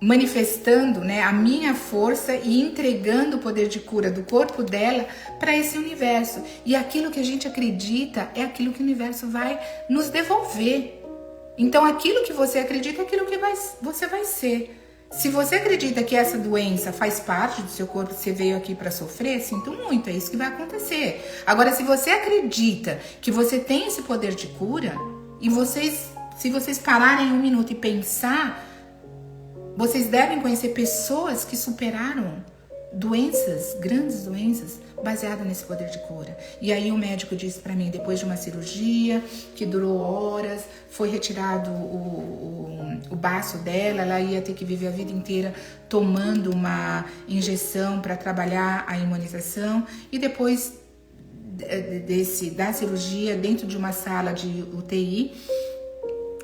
manifestando, né, a minha força e entregando o poder de cura do corpo dela para esse universo. E aquilo que a gente acredita é aquilo que o universo vai nos devolver. Então, aquilo que você acredita é aquilo que você vai ser. Se você acredita que essa doença faz parte do seu corpo, você veio aqui para sofrer, sinto muito, é isso que vai acontecer. Agora, se você acredita que você tem esse poder de cura, e se vocês pararem um minuto e pensar, vocês devem conhecer pessoas que superaram doenças, grandes doenças, baseadas nesse poder de cura. E aí o médico disse para mim, depois de uma cirurgia que durou horas, foi retirado o baço dela, ela ia ter que viver a vida inteira tomando uma injeção para trabalhar a imunização. E depois da cirurgia, dentro de uma sala de UTI,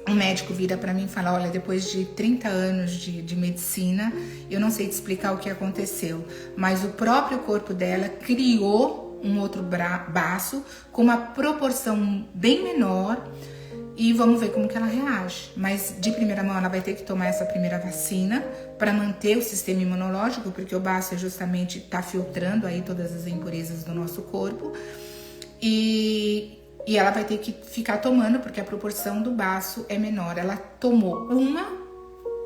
um médico vira para mim e fala: olha, depois de 30 anos de medicina, eu não sei te explicar o que aconteceu, mas o próprio corpo dela criou um outro baço com uma proporção bem menor e vamos ver como que ela reage. Mas de primeira mão ela vai ter que tomar essa primeira vacina para manter o sistema imunológico, porque o baço justamente está filtrando aí todas as impurezas do nosso corpo. E ela vai ter que ficar tomando, porque a proporção do baço é menor. Ela tomou uma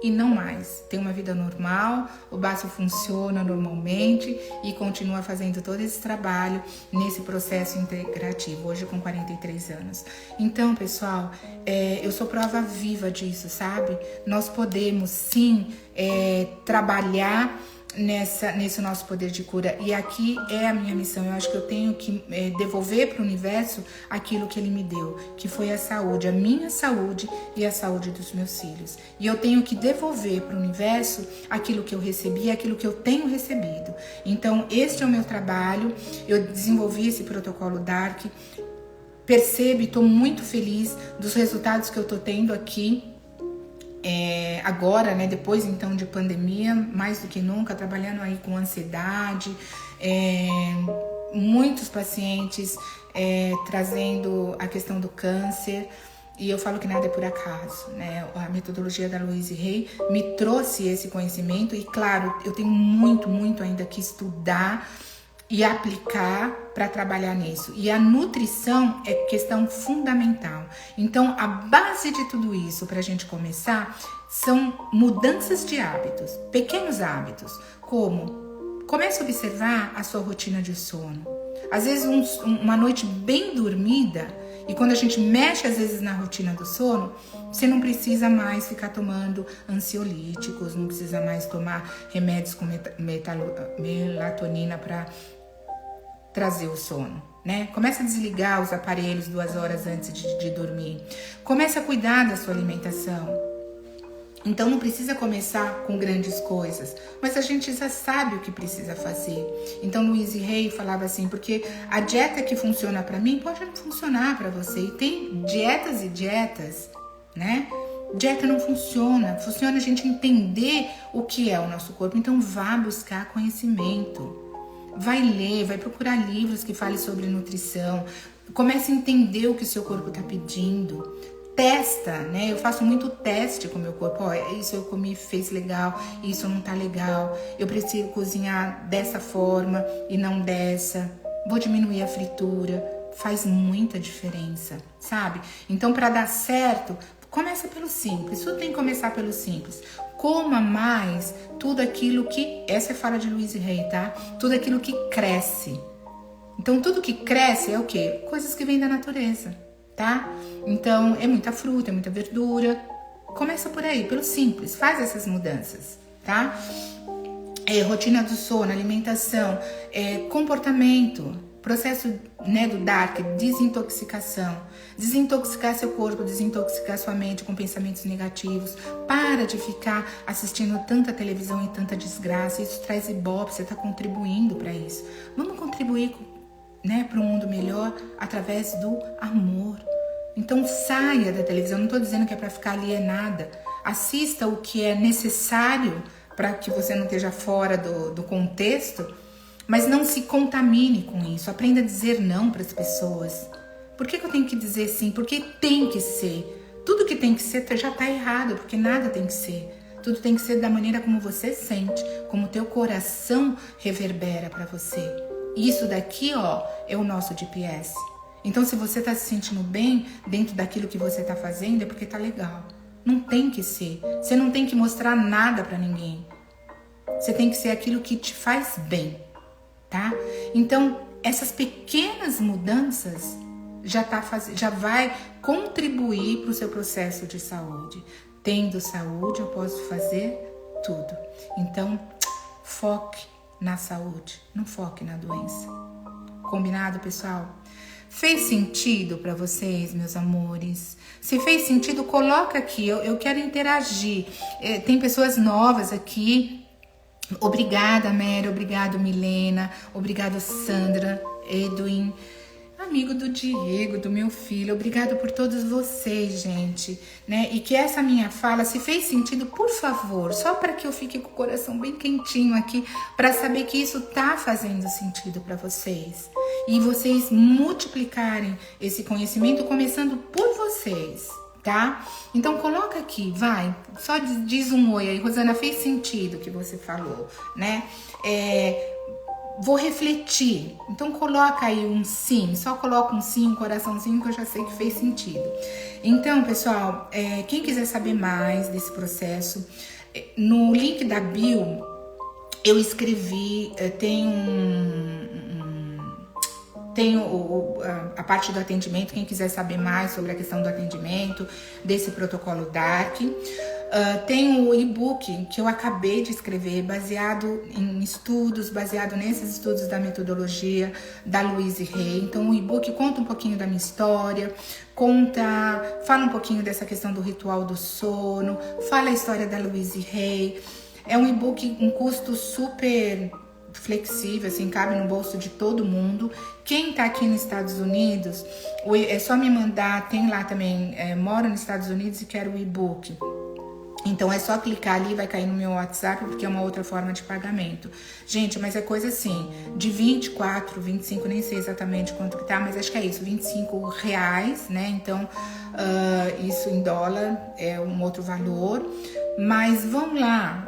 e não mais. Tem uma vida normal, o baço funciona normalmente e continua fazendo todo esse trabalho nesse processo integrativo, hoje com 43 anos. Então, pessoal, eu sou prova viva disso, sabe? Nós podemos sim trabalhar nesse nosso poder de cura. E aqui é a minha missão. Eu acho que eu tenho que devolver para o universo aquilo que ele me deu, que foi a saúde, a minha saúde e a saúde dos meus filhos. E eu tenho que devolver para o universo aquilo que eu recebi, aquilo que eu tenho recebido. Então, este é o meu trabalho. Eu desenvolvi esse protocolo Dark. Percebo e estou muito feliz dos resultados que eu estou tendo aqui. Agora, né, depois então de pandemia, mais do que nunca, trabalhando aí com ansiedade, muitos pacientes trazendo a questão do câncer, e eu falo que nada é por acaso, né? A metodologia da Louise Hay me trouxe esse conhecimento e, claro, eu tenho muito ainda que estudar e aplicar para trabalhar nisso. E a nutrição é questão fundamental. Então, a base de tudo isso, para a gente começar, são mudanças de hábitos, pequenos hábitos, como comece a observar a sua rotina de sono. Às vezes, uma noite bem dormida, e quando a gente mexe, às vezes, na rotina do sono, você não precisa mais ficar tomando ansiolíticos, não precisa mais tomar remédios com melatonina para trazer o sono, né? Começa a desligar os aparelhos 2 horas antes de dormir. Começa a cuidar da sua alimentação. Então não precisa começar com grandes coisas, mas a gente já sabe o que precisa fazer. Então Louise Hay falava assim, porque a dieta que funciona para mim pode não funcionar para você. E tem dietas e dietas, né? Dieta não funciona. Funciona a gente entender o que é o nosso corpo. Então vá buscar conhecimento. Vai ler, vai procurar livros que falem sobre nutrição. Comece a entender o que o seu corpo está pedindo. Testa, né? Eu faço muito teste com o meu corpo. Ó, isso eu comi, fez legal, isso não tá legal. Eu preciso cozinhar dessa forma e não dessa. Vou diminuir a fritura. Faz muita diferença, sabe? Então, para dar certo, começa pelo simples. Tudo tem que começar pelo simples. Coma mais tudo aquilo que... Essa é a fala de Louise Hay, tá? Tudo aquilo que cresce. Então, tudo que cresce é o quê? Coisas que vêm da natureza, tá? Então, é muita fruta, é muita verdura. Começa por aí, pelo simples. Faz essas mudanças, tá? Rotina do sono, alimentação, comportamento... Processo, né, do Dark, desintoxicação. Desintoxicar seu corpo, desintoxicar sua mente com pensamentos negativos. Para de ficar assistindo tanta televisão e tanta desgraça. Isso traz ibope, você está contribuindo para isso. Vamos contribuir, né, para um mundo melhor através do amor. Então saia da televisão. Não estou dizendo que é para ficar alienada. Assista o que é necessário para que você não esteja fora do contexto. Mas não se contamine com isso. Aprenda a dizer não para as pessoas. Por que eu tenho que dizer sim? Porque tem que ser. Tudo que tem que ser já está errado, porque nada tem que ser. Tudo tem que ser da maneira como você sente, como o teu coração reverbera para você. Isso daqui, ó, é o nosso GPS. Então, se você está se sentindo bem dentro daquilo que você está fazendo, é porque tá legal. Não tem que ser. Você não tem que mostrar nada para ninguém. Você tem que ser aquilo que te faz bem. Tá? Então, essas pequenas mudanças já vai contribuir para o seu processo de saúde. Tendo saúde, eu posso fazer tudo. Então, foque na saúde, não foque na doença. Combinado, pessoal? Fez sentido para vocês, meus amores? Se fez sentido, coloca aqui. Eu quero interagir. Tem pessoas novas aqui. Obrigada, Mary, obrigado, Milena, obrigado, Sandra, Edwin, amigo do Diego, do meu filho, obrigado por todos vocês, gente, né? E que essa minha fala, se fez sentido, por favor, só para que eu fique com o coração bem quentinho aqui, para saber que isso tá fazendo sentido para vocês. E vocês multiplicarem esse conhecimento, começando por vocês. Tá? Então coloca aqui, vai, só diz um oi aí, Rosana, fez sentido o que você falou, né? Vou refletir, então coloca aí um sim, só coloca um sim, um coraçãozinho que eu já sei que fez sentido. Então, pessoal, quem quiser saber mais desse processo, no link da bio eu escrevi, tem a parte do atendimento, quem quiser saber mais sobre a questão do atendimento, desse protocolo Dark. Tem o e-book que eu acabei de escrever, baseado em estudos, baseado nesses estudos da metodologia da Louise Hay. Então o e-book conta um pouquinho da minha história, fala um pouquinho dessa questão do ritual do sono, fala a história da Louise Hay. É um e-book com custo super flexível, assim, cabe no bolso de todo mundo. Quem tá aqui nos Estados Unidos, é só me mandar, tem lá também, moro nos Estados Unidos e quero o e-book. Então é só clicar ali, vai cair no meu WhatsApp, porque é uma outra forma de pagamento. Gente, mas é coisa assim, de 24, 25, nem sei exatamente quanto que tá, mas acho que é isso, R$25, né? Então, isso em dólar é um outro valor. Mas vamos lá,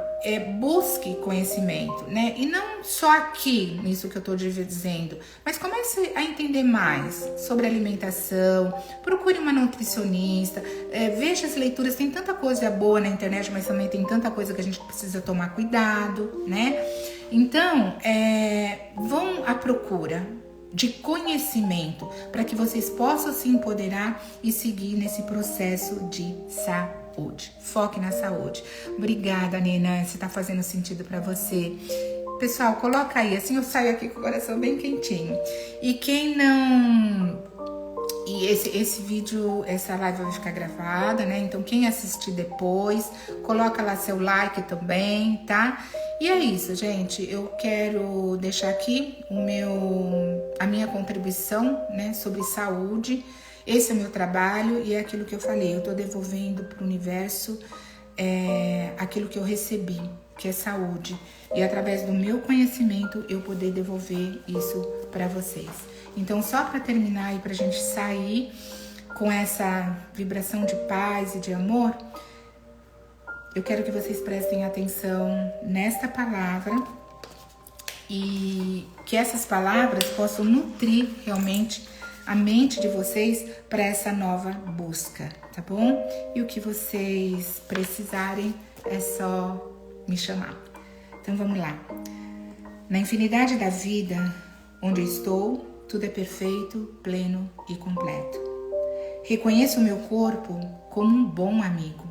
busque conhecimento, né? E não só aqui, nisso que eu tô dizendo, mas comece a entender mais sobre alimentação, procure uma nutricionista, veja as leituras, tem tanta coisa boa na internet, mas também tem tanta coisa que a gente precisa tomar cuidado, né? Então, vão à procura de conhecimento para que vocês possam se empoderar e seguir nesse processo de saúde. Foque na saúde. Obrigada, Nina, se tá fazendo sentido para você. Pessoal, coloca aí, assim eu saio aqui com o coração bem quentinho. E quem não... E esse vídeo, essa live vai ficar gravada, né? Então quem assistir depois, coloca lá seu like também, tá? E é isso, gente. Eu quero deixar aqui a minha contribuição, né, sobre saúde. Esse é o meu trabalho e é aquilo que eu falei. Eu tô devolvendo pro universo aquilo que eu recebi, que é saúde. E através do meu conhecimento eu poder devolver isso para vocês. Então, só para terminar e pra gente sair com essa vibração de paz e de amor, eu quero que vocês prestem atenção nesta palavra e que essas palavras possam nutrir realmente a mente de vocês para essa nova busca, tá bom? E o que vocês precisarem é só me chamar. Então vamos lá. Na infinidade da vida, onde eu estou, tudo é perfeito, pleno e completo. Reconheço o meu corpo como um bom amigo.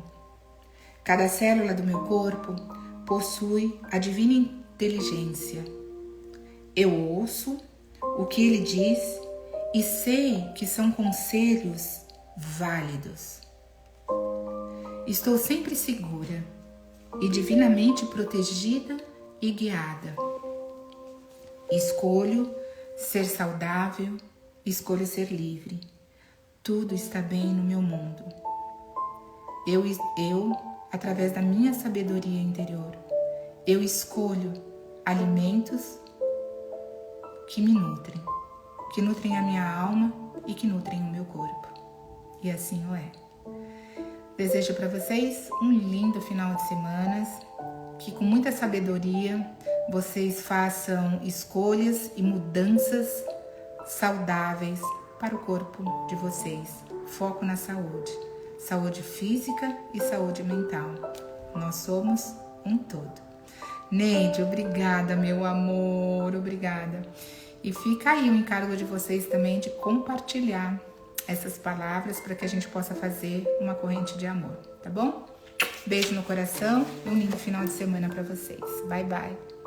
Cada célula do meu corpo possui a divina inteligência. Eu ouço o que ele diz e sei que são conselhos válidos. Estou sempre segura e divinamente protegida e guiada. Escolho ser saudável, escolho ser livre. Tudo está bem no meu mundo. Eu, através da minha sabedoria interior, eu escolho alimentos que me nutrem, que nutrem a minha alma e que nutrem o meu corpo. E assim o é. Desejo para vocês um lindo final de semana, que com muita sabedoria vocês façam escolhas e mudanças saudáveis para o corpo de vocês. Foco na saúde. Saúde física e saúde mental. Nós somos um todo. Neide, obrigada, meu amor, obrigada. E fica aí o encargo de vocês também de compartilhar essas palavras para que a gente possa fazer uma corrente de amor, tá bom? Beijo no coração e um lindo final de semana para vocês. Bye, bye.